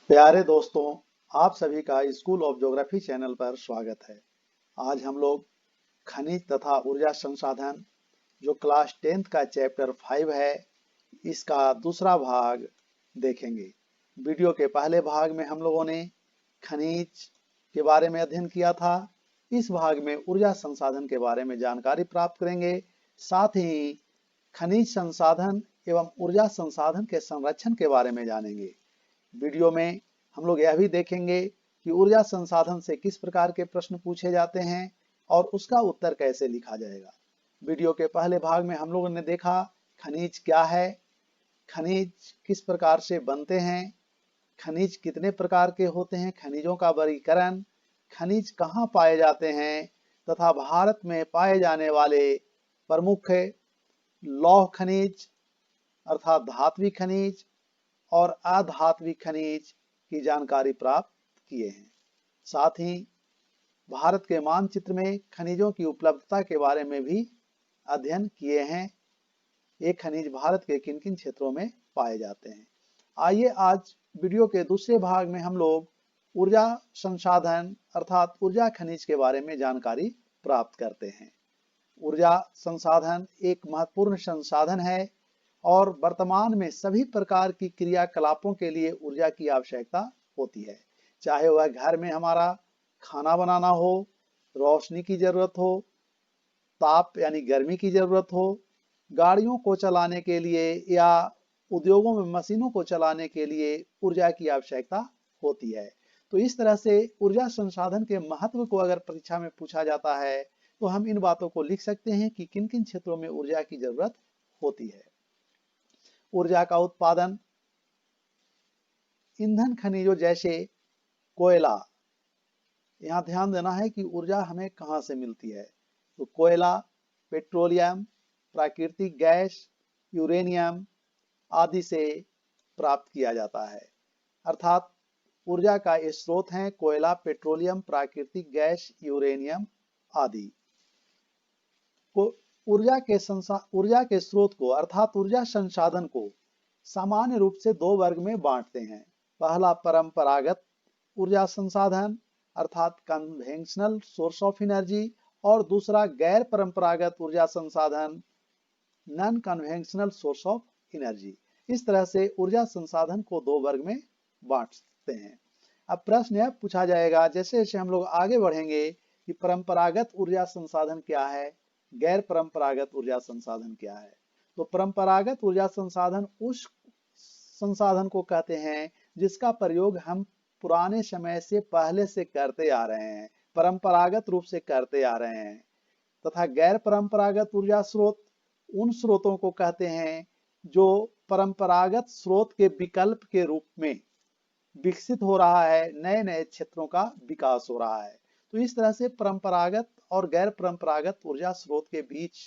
प्यारे दोस्तों, आप सभी का स्कूल ऑफ ज्योग्राफी चैनल पर स्वागत है। आज हम लोग खनिज तथा ऊर्जा संसाधन जो क्लास 10th का चैप्टर 5 है, इसका दूसरा भाग देखेंगे। वीडियो के पहले भाग में हम लोगों ने खनिज के बारे में अध्ययन किया था। इस भाग में ऊर्जा संसाधन के बारे में जानकारी प्राप्त करेंगे। साथ ही खनिज संसाधन एवं ऊर्जा संसाधन के संरक्षण के बारे में जानेंगे। वीडियो में हम लोग यह भी देखेंगे कि ऊर्जा संसाधन से किस प्रकार के प्रश्न पूछे जाते हैं और उसका उत्तर कैसे लिखा जाएगा। वीडियो के पहले भाग में हम लोगों ने देखा खनिज क्या है, खनिज किस प्रकार से बनते हैं, खनिज कितने प्रकार के होते हैं, खनिजों का वर्गीकरण, खनिज कहाँ पाए जाते हैं तथा भारत में पाए जाने वाले प्रमुख लौह खनिज अर्थात धात्विक खनिज और अधात्विक खनिज की जानकारी प्राप्त किए हैं। साथ ही भारत के मानचित्र में खनिजों की उपलब्धता के बारे में भी अध्ययन किए हैं। ये खनिज भारत के किन किन क्षेत्रों में पाए जाते हैं। आइए आज वीडियो के दूसरे भाग में हम लोग ऊर्जा संसाधन अर्थात ऊर्जा खनिज के बारे में जानकारी प्राप्त करते हैं। ऊर्जा संसाधन एक महत्वपूर्ण संसाधन है और वर्तमान में सभी प्रकार की क्रियाकलापों के लिए ऊर्जा की आवश्यकता होती है। चाहे वह घर में हमारा खाना बनाना हो, रोशनी की जरूरत हो, ताप यानी गर्मी की जरूरत हो, गाड़ियों को चलाने के लिए या उद्योगों में मशीनों को चलाने के लिए ऊर्जा की आवश्यकता होती है। तो इस तरह से ऊर्जा संसाधन के महत्व को अगर परीक्षा में पूछा जाता है तो हम इन बातों को लिख सकते हैं कि किन किन क्षेत्रों में ऊर्जा की जरूरत होती है। ऊर्जा का उत्पादन ईंधन खनिजों जैसे कोयला, यहाँ ध्यान देना है कि ऊर्जा हमें कहाँ से मिलती है। तो कोयला, पेट्रोलियम, प्राकृतिक गैस, यूरेनियम आदि से प्राप्त किया जाता है। अर्थात ऊर्जा का ये स्रोत हैं कोयला, पेट्रोलियम, प्राकृतिक गैस, यूरेनियम आदि। ऊर्जा के स्रोत को अर्थात ऊर्जा संसाधन को सामान्य रूप से दो वर्ग में बांटते हैं। पहला परंपरागत ऊर्जा संसाधन अर्थात कन्वेंशनल सोर्स ऑफ एनर्जी और दूसरा गैर परंपरागत ऊर्जा संसाधन non conventional source of energy. इस तरह से ऊर्जा संसाधन को दो वर्ग में बांटते हैं। अब प्रश्न यह पूछा जाएगा जैसे जैसे हम लोग आगे बढ़ेंगे कि परंपरागत ऊर्जा संसाधन क्या है, गैर परंपरागत ऊर्जा संसाधन क्या है। तो परंपरागत ऊर्जा संसाधन उस संसाधन को कहते हैं जिसका प्रयोग हम पुराने समय से पहले से करते आ रहे हैं, परंपरागत रूप से करते आ रहे हैं। तथा गैर परंपरागत ऊर्जा स्रोत उन स्रोतों को कहते हैं जो परंपरागत स्रोत के विकल्प के रूप में विकसित हो रहा है, नए नए क्षेत्रों का विकास हो रहा है। तो इस तरह से परंपरागत और गैर परंपरागत ऊर्जा स्रोत के बीच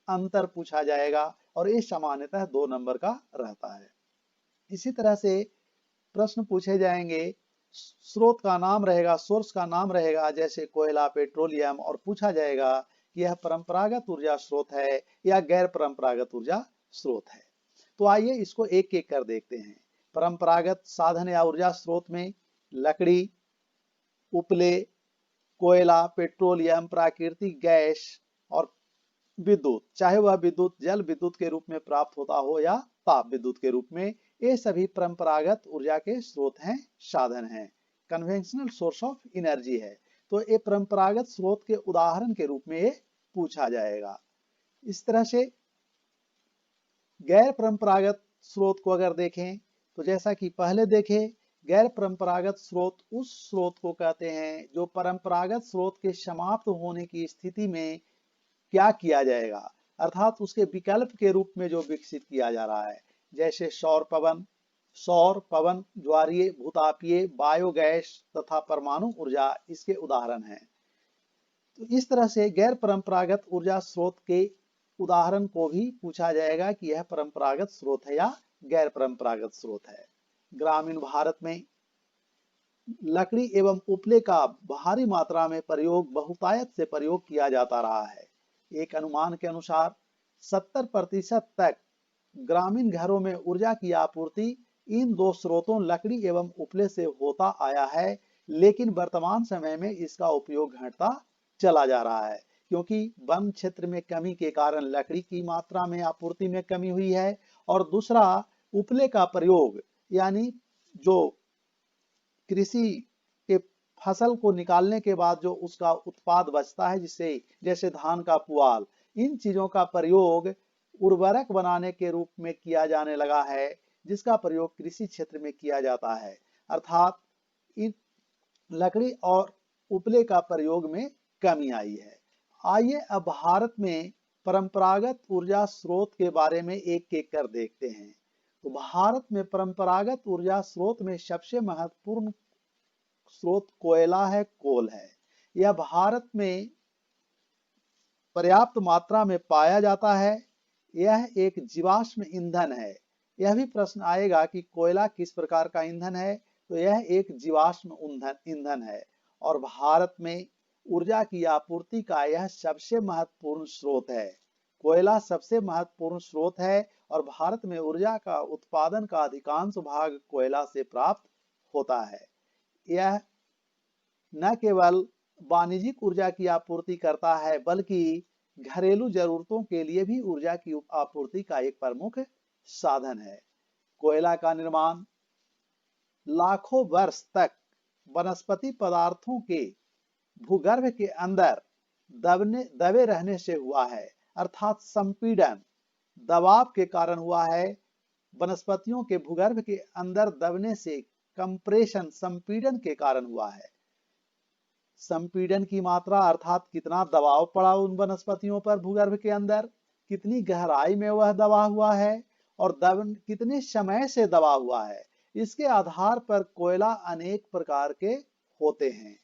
अंतर पूछा जाएगा और ये सामान्यतः 2 नंबर का रहता है। इसी तरह से प्रश्न पूछे जाएंगे, स्रोत का नाम रहेगा, सोर्स का नाम रहेगा जैसे कोयला, पेट्रोलियम, और पूछा जाएगा कि यह परंपरागत ऊर्जा स्रोत है या गैर परंपरागत ऊर्जा स्रोत है। तो आइए इसको एक एक कर देखते हैं। परंपरागत साधन या ऊर्जा स्रोत में लकड़ी, उपले, कोयला, पेट्रोलियम, प्राकृतिक गैस और विद्युत, चाहे वह विद्युत जल विद्युत के रूप में प्राप्त होता हो या ताप विद्युत के रूप में, ये सभी परंपरागत ऊर्जा के स्रोत हैं, साधन हैं, कन्वेंशनल सोर्स ऑफ एनर्जी है। तो ये परंपरागत स्रोत के उदाहरण के रूप में ये पूछा जाएगा। इस तरह से गैर परंपरागत स्रोत को अगर देखें तो जैसा कि पहले देखे, गैर परंपरागत स्रोत उस स्रोत को कहते हैं जो परंपरागत स्रोत के समाप्त होने की स्थिति में क्या किया जाएगा, अर्थात उसके विकल्प के रूप में जो विकसित किया जा रहा है, जैसे सौर पवन, ज्वारीय, भूतापीय, बायोगैस तथा परमाणु ऊर्जा इसके उदाहरण हैं। तो इस तरह से गैर परंपरागत ऊर्जा स्रोत के उदाहरण को भी पूछा जाएगा कि यह परंपरागत स्रोत है या गैर परंपरागत स्रोत है। ग्रामीण भारत में लकड़ी एवं उपले का भारी मात्रा में प्रयोग बहुतायत से प्रयोग किया जाता रहा है। एक अनुमान के अनुसार 70% तक ग्रामीण घरों में ऊर्जा की आपूर्ति इन दो स्रोतों लकड़ी एवं उपले से होता आया है, लेकिन वर्तमान समय में इसका उपयोग घटता चला जा रहा है, क्योंकि वन क्षेत्र में कमी के कारण लकड़ी की मात्रा में आपूर्ति में कमी हुई है। और दूसरा, उपले का प्रयोग यानी जो कृषि के फसल को निकालने के बाद जो उसका उत्पाद बचता है, जिससे जैसे धान का पुआल, इन चीजों का प्रयोग उर्वरक बनाने के रूप में किया जाने लगा है, जिसका प्रयोग कृषि क्षेत्र में किया जाता है। अर्थात इन लकड़ी और उपले का प्रयोग में कमी आई है। आइए अब भारत में परंपरागत ऊर्जा स्रोत के बारे में एक एक कर देखते हैं। तो भारत में परंपरागत ऊर्जा स्रोत में सबसे महत्वपूर्ण स्रोत कोयला है, कोल है। यह भारत में पर्याप्त मात्रा में पाया जाता है। यह एक जीवाश्म ईंधन है। यह भी प्रश्न आएगा कि कोयला किस प्रकार का ईंधन है, तो यह एक जीवाश्म ईंधन है और भारत में ऊर्जा की आपूर्ति का यह सबसे महत्वपूर्ण स्रोत है। कोयला सबसे महत्वपूर्ण स्रोत है और भारत में ऊर्जा का उत्पादन का अधिकांश भाग कोयला से प्राप्त होता है। यह न केवल वाणिज्यिक ऊर्जा की आपूर्ति करता है, बल्कि घरेलू जरूरतों के लिए भी ऊर्जा की आपूर्ति का एक प्रमुख साधन है। कोयला का निर्माण लाखों वर्ष तक वनस्पति पदार्थों के भूगर्भ के अंदर दबे रहने से हुआ है, अर्थात संपीड़न दबाव के कारण हुआ है। वनस्पतियों के भूगर्भ के अंदर दबने से कंप्रेशन संपीड़न के कारण हुआ है। संपीड़न की मात्रा अर्थात कितना दबाव पड़ा उन वनस्पतियों पर भूगर्भ के अंदर, कितनी गहराई में वह दबा हुआ है और कितने समय से दबा हुआ है, इसके आधार पर कोयला अनेक प्रकार के होते हैं।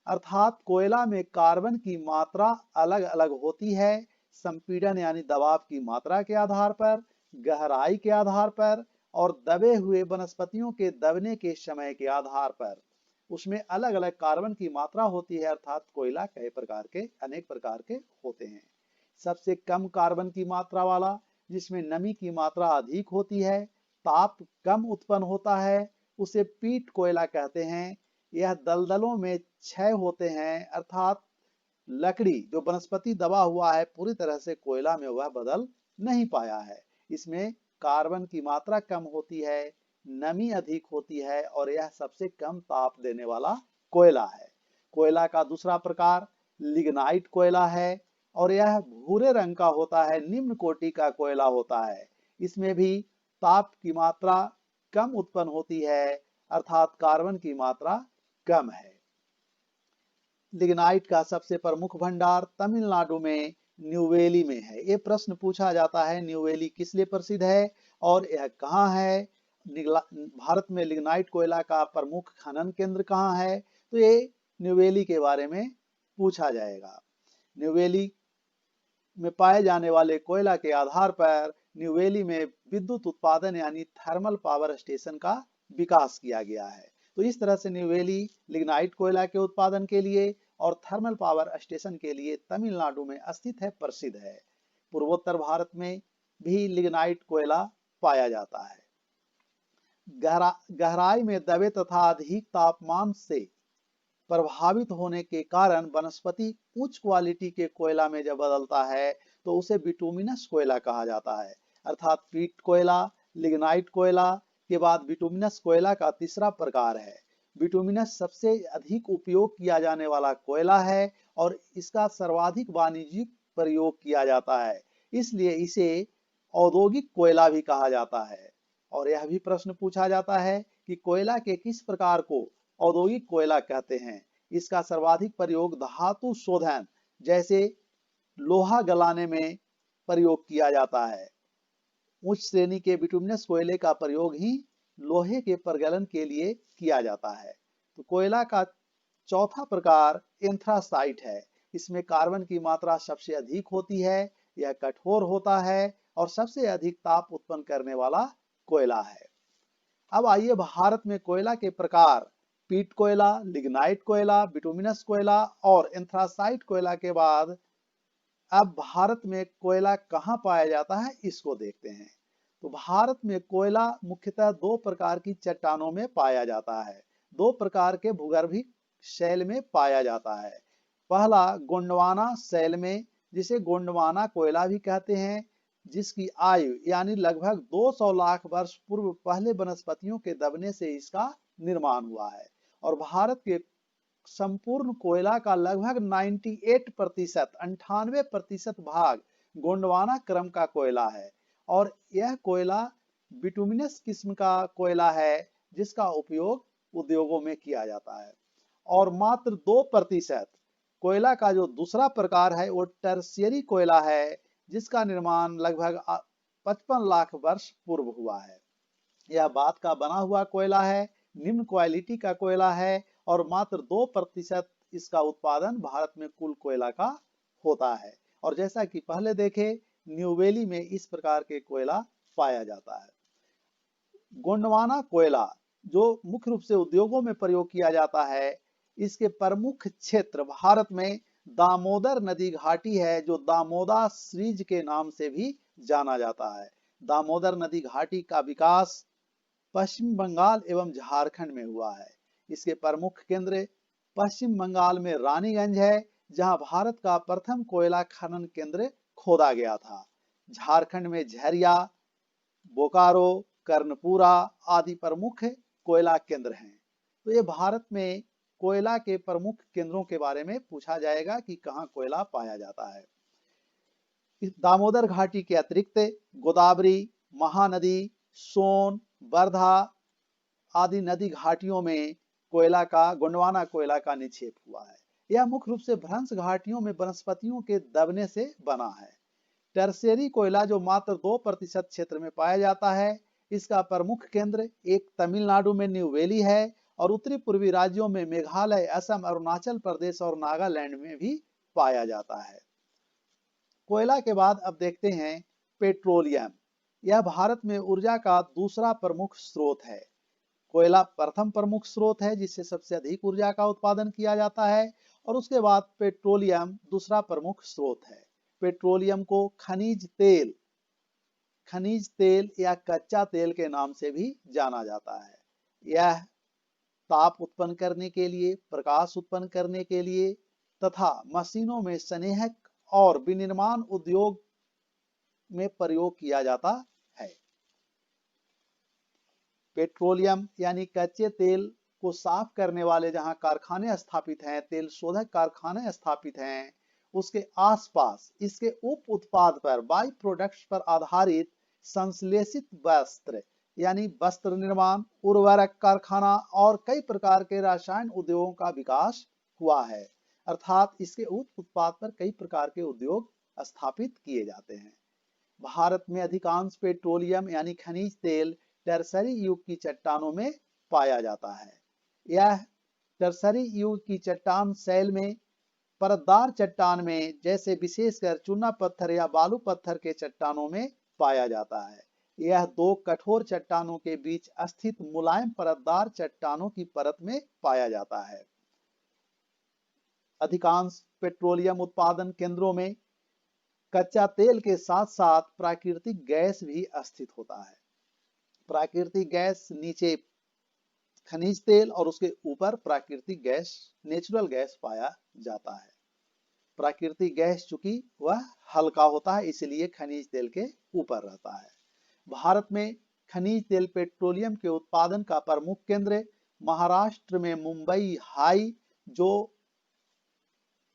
अर्थात कोयला में कार्बन की मात्रा अलग अलग होती है, संपीड़न यानी दबाव की मात्रा के आधार पर, गहराई के आधार पर और दबे हुए वनस्पतियों के दबने के समय के आधार पर उसमें अलग अलग कार्बन की मात्रा होती है। अर्थात कोयला कई प्रकार के अनेक प्रकार के होते हैं। सबसे कम कार्बन की मात्रा वाला, जिसमें नमी की मात्रा अधिक होती है, ताप कम उत्पन्न होता है, उसे पीट कोयला कहते हैं। यह दलदलों में क्षय होते हैं, अर्थात लकड़ी जो वनस्पति दबा हुआ है पूरी तरह से कोयला में वह बदल नहीं पाया है। इसमें कार्बन की मात्रा कम होती है, नमी अधिक होती है और यह सबसे कम ताप देने वाला कोयला है। कोयला का दूसरा प्रकार लिग्नाइट कोयला है और यह भूरे रंग का होता है, निम्न कोटि का कोयला होता है। इसमें भी ताप की मात्रा कम उत्पन्न होती है, अर्थात कार्बन की मात्रा कम है। लिग्नाइट का सबसे प्रमुख भंडार तमिलनाडु में न्यूवेली में है। ये प्रश्न पूछा जाता है, न्यूवेली किस लिए प्रसिद्ध है और यह कहाँ है? भारत में लिग्नाइट कोयला का प्रमुख खनन केंद्र कहाँ है? तो ये न्यूवेली के बारे में पूछा जाएगा। न्यूवेली में पाए जाने वाले कोयला के आधार पर न्यूवेली में विद्युत उत्पादन यानी थर्मल पावर स्टेशन का विकास किया गया है। तो इस तरह से न्यूवेली लिग्नाइट कोयला के उत्पादन के लिए और थर्मल पावर स्टेशन के लिए तमिलनाडु में स्थित है, प्रसिद्ध है। पूर्वोत्तर भारत में भी लिग्नाइट कोयला पाया जाता है। गहराई में दबे तथा अधिक तापमान से प्रभावित होने के कारण वनस्पति उच्च क्वालिटी के कोयला में जब बदलता है तो उसे बिटुमिनस कोयला कहा जाता है। अर्थात पीट कोयला, लिग्नाइट कोयला के बाद बिटुमिनस कोयला का तीसरा प्रकार है। बिटुमिनस सबसे अधिक उपयोग किया जाने वाला कोयला है और इसका सर्वाधिक वाणिज्यिक प्रयोग किया जाता है, इसलिए इसे औद्योगिक कोयला भी कहा जाता है। और यह भी प्रश्न पूछा जाता है कि कोयला के किस प्रकार को औद्योगिक कोयला कहते हैं? इसका सर्वाधिक प्रयोग धातु शोधन जैसे लोहा गलाने में प्रयोग किया जाता है। उच्च श्रेणी के बिटुमिनस कोयले का प्रयोग ही लोहे के प्रगलन के लिए किया जाता है। तो कोयला का चौथा प्रकार एंथ्रासाइट है। इसमें कार्बन की मात्रा सबसे अधिक होती है, यह कठोर होता है और सबसे अधिक ताप उत्पन्न करने वाला कोयला है। अब आइए भारत में कोयला के प्रकार पीट कोयला, लिग्नाइट कोयला, बिटुमिनस कोयला और एंथ्रासाइट कोयला के बाद अब भारत में कोयला कहाँ पाया जाता है इसको देखते हैं। तो भारत में कोयला मुख्यतः दो प्रकार की चट्टानों में पाया जाता है, दो प्रकार के भूगर्भिक शैल में पाया जाता है। पहला गोंडवाना शैल में, जिसे गोंडवाना कोयला भी कहते हैं, जिसकी आयु यानी लगभग 200 लाख वर्ष पूर्व पहले वनस्पतियों के दबने से इसका निर्माण हुआ है। और भारत के संपूर्ण कोयला का लगभग 98% भाग गोंडवाना क्रम का कोयला है। और यह कोयला बिटुमिनस किस्म का कोयला है, जिसका उपयोग उद्योगों में किया जाता है। और मात्र 2% कोयला का जो दूसरा प्रकार है वो टर्शियरी कोयला है, जिसका निर्माण लगभग 55 लाख वर्ष पूर्व हुआ है। यह बात का बना हुआ कोयला है, निम्न क्वालिटी का कोयला है और मात्र 2% इसका उत्पादन भारत में कुल कोयला का होता है। और जैसा कि पहले देखे, न्यू वैली में इस प्रकार के कोयला पाया जाता है। गोंडवाना कोयला जो मुख्य रूप से उद्योगों में प्रयोग किया जाता है, इसके प्रमुख क्षेत्र भारत में दामोदर नदी घाटी है, जो दामोदर सीरीज के नाम से भी जाना जाता है। दामोदर नदी घाटी का विकास पश्चिम बंगाल एवं झारखंड में हुआ है। इसके प्रमुख केंद्र पश्चिम बंगाल में रानीगंज है, जहां भारत का प्रथम कोयला खनन केंद्र खोदा गया था। झारखंड में झरिया, बोकारो, कर्णपुरा आदि प्रमुख कोयला केंद्र हैं। तो ये भारत में कोयला के प्रमुख केंद्रों के बारे में पूछा जाएगा कि कहां कोयला पाया जाता है। इस दामोदर घाटी के अतिरिक्त गोदावरी, महानदी, सोन, वर्धा आदि नदी घाटियों में कोयला का, गोंडवाना कोयला का निक्षेप हुआ है। यह मुख्य रूप से भ्रंश घाटियों में वनस्पतियों के दबने से बना है। टर्शियरी कोयला जो मात्र 2% क्षेत्र में पाया जाता है, इसका प्रमुख केंद्र एक तमिलनाडु में न्यू वैली है और उत्तरी पूर्वी राज्यों में मेघालय, असम, अरुणाचल प्रदेश और नागालैंड में भी पाया जाता है। कोयला के बाद अब देखते हैं पेट्रोलियम। यह भारत में ऊर्जा का दूसरा प्रमुख स्रोत है। कोयला प्रथम प्रमुख स्रोत है जिससे सबसे अधिक ऊर्जा का उत्पादन किया जाता है, और उसके बाद पेट्रोलियम दूसरा प्रमुख स्रोत है। पेट्रोलियम को खनिज तेल या कच्चा तेल के नाम से भी जाना जाता है। यह ताप उत्पन्न करने के लिए, प्रकाश उत्पन्न करने के लिए तथा मशीनों में संरेखक और विनिर्माण उद्योग में प्रयोग किया जाता है। पेट्रोलियम यानी कच्चे तेल को साफ करने वाले जहां कारखाने स्थापित हैं, तेल शोधक कारखाने स्थापित हैं, उसके आसपास इसके उप उत्पाद पर, बाई प्रोडक्ट्स पर आधारित संश्लेषित वस्त्र यानी वस्त्र निर्माण, उर्वरक कारखाना और कई प्रकार के रसायन उद्योगों का विकास हुआ है। अर्थात इसके उप उत्पाद पर कई प्रकार के उद्योग स्थापित किए जाते हैं। भारत में अधिकांश पेट्रोलियम यानी खनिज तेल टर्शरी युग की चट्टानों में पाया जाता है। यह टर्शरी युग की चट्टान शैल में, परतदार चट्टान में, जैसे विशेषकर चूना पत्थर या बालू पत्थर के चट्टानों में पाया जाता है। यह दो कठोर चट्टानों के बीच स्थित मुलायम परतदार चट्टानों की परत में पाया जाता है। अधिकांश पेट्रोलियम उत्पादन केंद्रों में कच्चा तेल के साथ साथ प्राकृतिक गैस भी स्थित होता है। प्राकृतिक गैस नीचे खनिज तेल और उसके ऊपर प्राकृतिक गैस, नेचुरल गैस पाया जाता है। प्राकृतिक गैस चूंकि वह हल्का होता है, इसलिए खनिज तेल के ऊपर रहता है। भारत में खनिज तेल पेट्रोलियम के उत्पादन का प्रमुख केंद्र महाराष्ट्र में मुंबई हाई, जो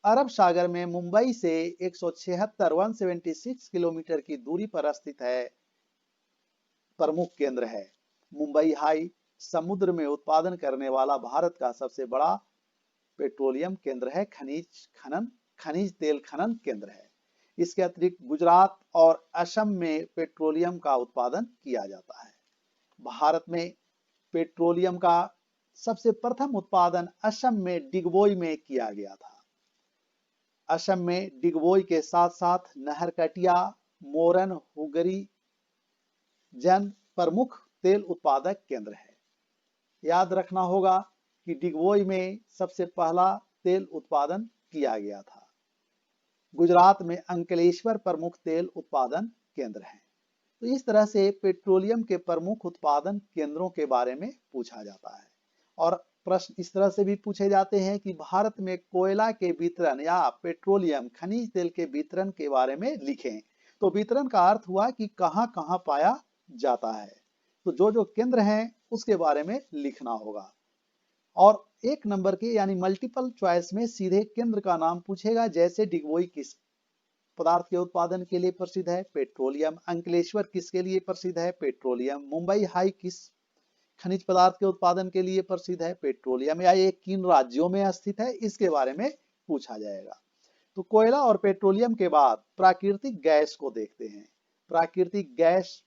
अरब सागर में मुंबई से 176 किलोमीटर की दूरी पर स्थित है, प्रमुख केंद्र है। मुंबई हाई समुद्र में उत्पादन करने वाला भारत का सबसे बड़ा पेट्रोलियम केंद्र है, खनिज तेल खनन केंद्र है। इसके अतिरिक्त गुजरात और असम में पेट्रोलियम का उत्पादन किया जाता है। भारत में पेट्रोलियम का सबसे प्रथम उत्पादन असम में डिगबोई में किया गया था। असम में डिगबोई के साथ साथ नहरकटिया, मोरन, हुगरी जन प्रमुख तेल उत्पादक केंद्र है। याद रखना होगा कि डिगबोई में सबसे पहला तेल उत्पादन किया गया था। गुजरात में अंकलेश्वर प्रमुख तेल उत्पादन केंद्र है। तो इस तरह से पेट्रोलियम के प्रमुख उत्पादन केंद्रों के बारे में पूछा जाता है। और प्रश्न इस तरह से भी पूछे जाते हैं कि भारत में कोयला के वितरण या पेट्रोलियम खनिज तेल के वितरण के बारे में लिखें। तो वितरण का अर्थ हुआ कि कहां कहां पाया जाता है। तो जो केंद्र हैं उसके बारे में लिखना होगा। और एक नंबर के यानी मल्टीपल चॉइस में सीधे केंद्र का नाम पूछेगा, जैसे डिगबोई किस पदार्थ के उत्पादन के लिए प्रसिद्ध है, पेट्रोलियम। अंकलेश्वर किसके लिए प्रसिद्ध है, पेट्रोलियम। मुंबई हाई किस खनिज पदार्थ के उत्पादन के लिए प्रसिद्ध है, पेट्रोलियम। या ये किन राज्यों में स्थित है, इसके बारे में पूछा जाएगा। तो कोयला और पेट्रोलियम के बाद प्राकृतिक गैस को देखते हैं। प्राकृतिक गैस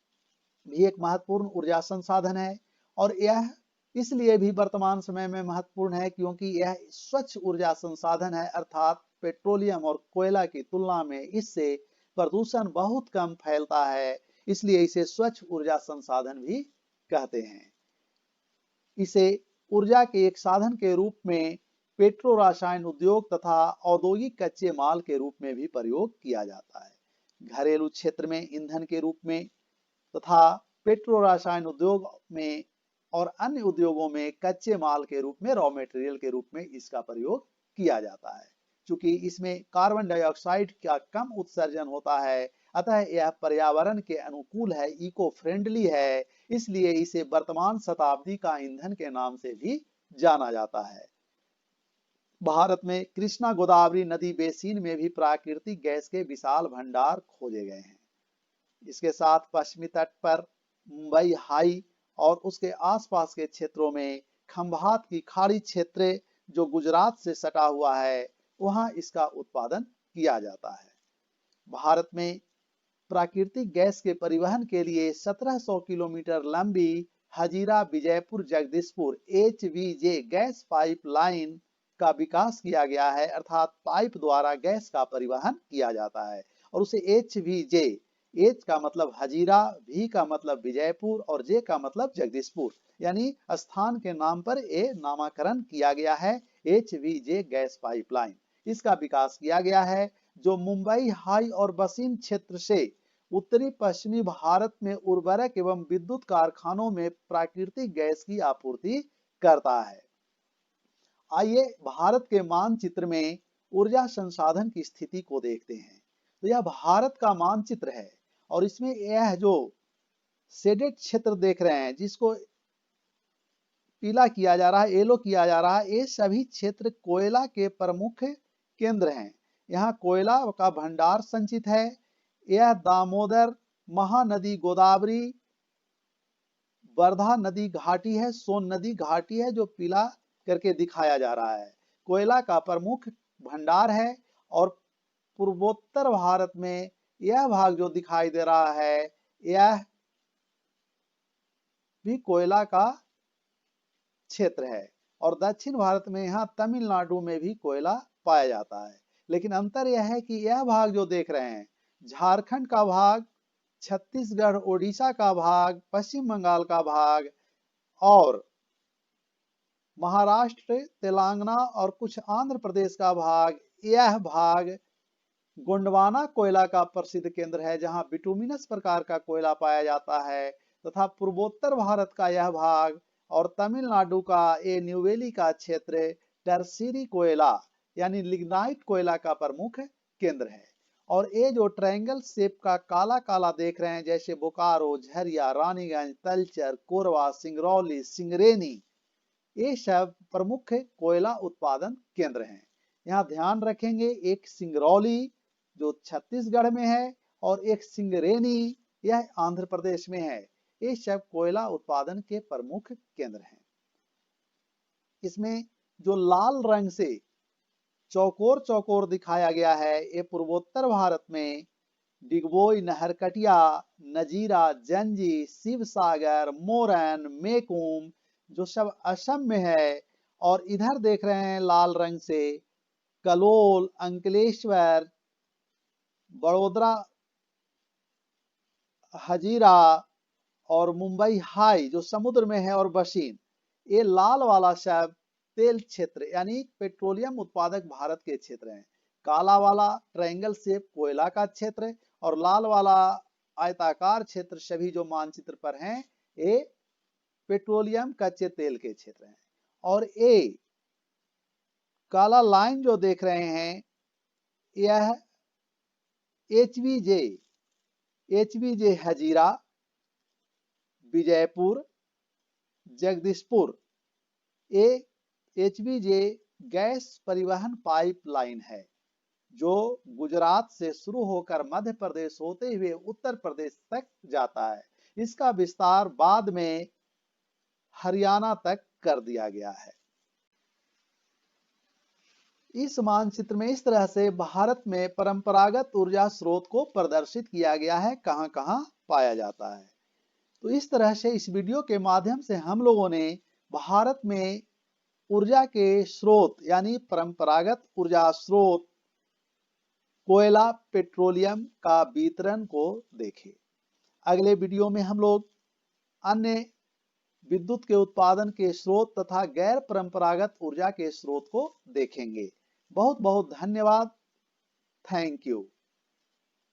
भी एक महत्वपूर्ण ऊर्जा संसाधन है और यह इसलिए भी वर्तमान समय में महत्वपूर्ण है क्योंकि यह स्वच्छ ऊर्जा संसाधन है, अर्थात पेट्रोलियम और कोयला की तुलना में इससे प्रदूषण बहुत कम फैलता है, इसलिए इसे स्वच्छ ऊर्जा संसाधन भी कहते हैं। इसे ऊर्जा के एक साधन के रूप में पेट्रो रसायन उद्योग तथा औद्योगिक कच्चे माल के रूप में भी प्रयोग किया जाता है। घरेलू क्षेत्र में ईंधन के रूप में तथा पेट्रो रसायन उद्योग में और अन्य उद्योगों में कच्चे माल के रूप में, रॉ मटेरियल के रूप में इसका प्रयोग किया जाता है। चूंकि इसमें कार्बन डाइऑक्साइड का कम उत्सर्जन होता है, अतः यह पर्यावरण के अनुकूल है, इको फ्रेंडली है, इसलिए इसे वर्तमान शताब्दी का ईंधन के नाम से भी जाना जाता है। भारत में कृष्णा गोदावरी नदी बेसिन में भी प्राकृतिक गैस के विशाल भंडार खोजे गए हैं। इसके साथ पश्चिमी तट पर मुंबई हाई और उसके आसपास के क्षेत्रों में खंभात की खाड़ी क्षेत्र जो गुजरात से सटा हुआ है, वहां इसका उत्पादन किया जाता है। भारत में प्राकृतिक गैस के परिवहन के लिए 1700 किलोमीटर लंबी Hazira Vijaypur Jagdishpur HVJ gas pipeline का विकास किया गया है, अर्थात पाइप द्वारा गैस का परिवहन किया जाता है। और उसे HVJ, H का मतलब हजीरा, V का मतलब विजयपुर और J का मतलब जगदीशपुर, यानी स्थान के नाम पर ये नामकरण किया गया है, HVJ गैस पाइपलाइन। इसका विकास किया गया है जो मुंबई हाई और बसीन क्षेत्र से उत्तरी पश्चिमी भारत में उर्वरक एवं विद्युत कारखानों में प्राकृतिक गैस की आपूर्ति करता है। आइए भारत के मानचित्र में ऊर्जा संसाधन की स्थिति को देखते हैं। तो यह भारत का मानचित्र है और इसमें यह जो शेडेड क्षेत्र देख रहे हैं, जिसको पीला किया जा रहा है, येलो किया जा रहा है, ये सभी क्षेत्र कोयला के प्रमुख केंद्र हैं। यहाँ कोयला का भंडार संचित है। यह दामोदर, महानदी, गोदावरी, वर्धा नदी घाटी है, सोन नदी घाटी है जो पीला करके दिखाया जा रहा है। कोयला का प्रमुख भंडार है और पूर्वोत्तर भारत में यह भाग जो दिखाई दे रहा है, यह भी कोयला का क्षेत्र है। और दक्षिण भारत में यहाँ तमिलनाडु में भी कोयला पाया जाता है। लेकिन अंतर यह है कि यह भाग जो देख रहे हैं, झारखंड का भाग, छत्तीसगढ़, ओडिशा का भाग, पश्चिम बंगाल का भाग और महाराष्ट्र, तेलंगाना और कुछ आंध्र प्रदेश का भाग, यह भाग गोंडवाना कोयला का प्रसिद्ध केंद्र है जहां बिटुमिनस प्रकार का कोयला पाया जाता है। तथा पूर्वोत्तर भारत का यह भाग और तमिलनाडु का ये न्यूवेली का क्षेत्र टर्सीरी कोयला यानी लिग्नाइट कोयला का प्रमुख केंद्र है। और ये जो ट्रायंगल शेप का काला काला देख रहे हैं, जैसे बोकारो, झरिया, रानीगंज, तलचर, कोरबा, सिंगरौली, सिंगरेनी, ये सब प्रमुख कोयला उत्पादन केंद्र हैं। यहाँ ध्यान रखेंगे, एक सिंगरौली जो छत्तीसगढ़ में है और एक सिंगरेनी यह आंध्र प्रदेश में है। ये सब कोयला उत्पादन के प्रमुख केंद्र हैं। इसमें जो लाल रंग से चौकोर चौकोर दिखाया गया है, ये पूर्वोत्तर भारत में डिगबोई, नहरकटिया, नजीरा, जंजी, शिवसागर, मोरन, मेकुम जो सब असम में है। और इधर देख रहे हैं लाल रंग से कलोल, अंकलेश्वर, बड़ोदरा, हजीरा और मुंबई हाई जो समुद्र में है और बसीन, ये लाल वाला सब तेल क्षेत्र यानी पेट्रोलियम उत्पादक भारत के क्षेत्र हैं। काला वाला ट्रायंगल शेप कोयला का क्षेत्र और लाल वाला आयताकार क्षेत्र सभी जो मानचित्र पर हैं ये पेट्रोलियम कच्चे तेल के क्षेत्र हैं। और ये काला लाइन जो देख रहे हैं यह एचवीजे हजीरा, विजयपुर, जगदीशपुर ये एचवीजे गैस परिवहन पाइपलाइन है जो गुजरात से शुरू होकर मध्य प्रदेश होते हुए उत्तर प्रदेश तक जाता है। इसका विस्तार बाद में हरियाणा तक कर दिया गया है। इस मानचित्र में इस तरह से भारत में परंपरागत ऊर्जा स्रोत को प्रदर्शित किया गया है, कहां कहां पाया जाता है। तो इस तरह से इस वीडियो के माध्यम से हम लोगों ने भारत में ऊर्जा के स्रोत यानी परंपरागत ऊर्जा स्रोत कोयला पेट्रोलियम का वितरण को देखे। अगले वीडियो में हम लोग अन्य विद्युत के उत्पादन के स्रोत तथा गैर परंपरागत ऊर्जा के स्रोत को देखेंगे। बहुत बहुत धन्यवाद। Thank you.